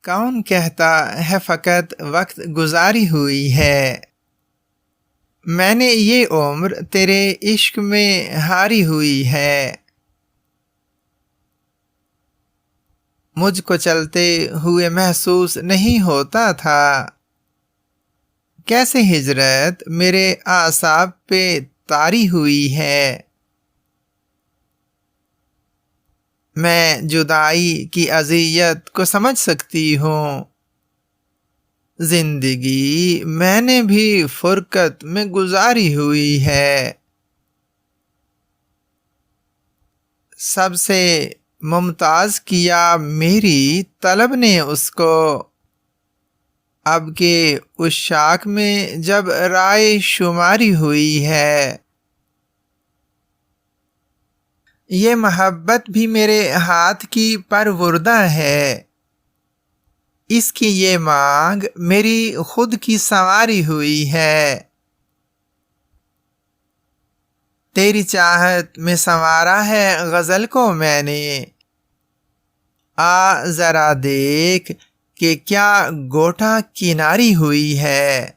کون کہتا ہے فقط وقت گزاری ہوئی ہے، میں نے یہ عمر تیرے عشق میں ہاری ہوئی ہے۔ مجھ کو چلتے ہوئے محسوس نہیں ہوتا تھا، کیسے ہجرت میرے اعصاب پہ طاری ہوئی ہے۔ میں جدائی کی اذیت کو سمجھ سکتی ہوں، زندگی میں نے بھی فرقت میں گزاری ہوئی ہے۔ سب سے ممتاز کیا میری طلب نے اس کو، اب کے عشاق میں جب رائے شماری ہوئی ہے۔ یہ محبت بھی میرے ہاتھ کی پروردہ ہے، اس کی یہ مانگ میری خود کی سنواری ہوئی ہے۔ تیری چاہت میں سنوارا ہے غزل کو میں نے، آ ذرا دیکھ کہ کیا گوٹا کناری ہوئی ہے۔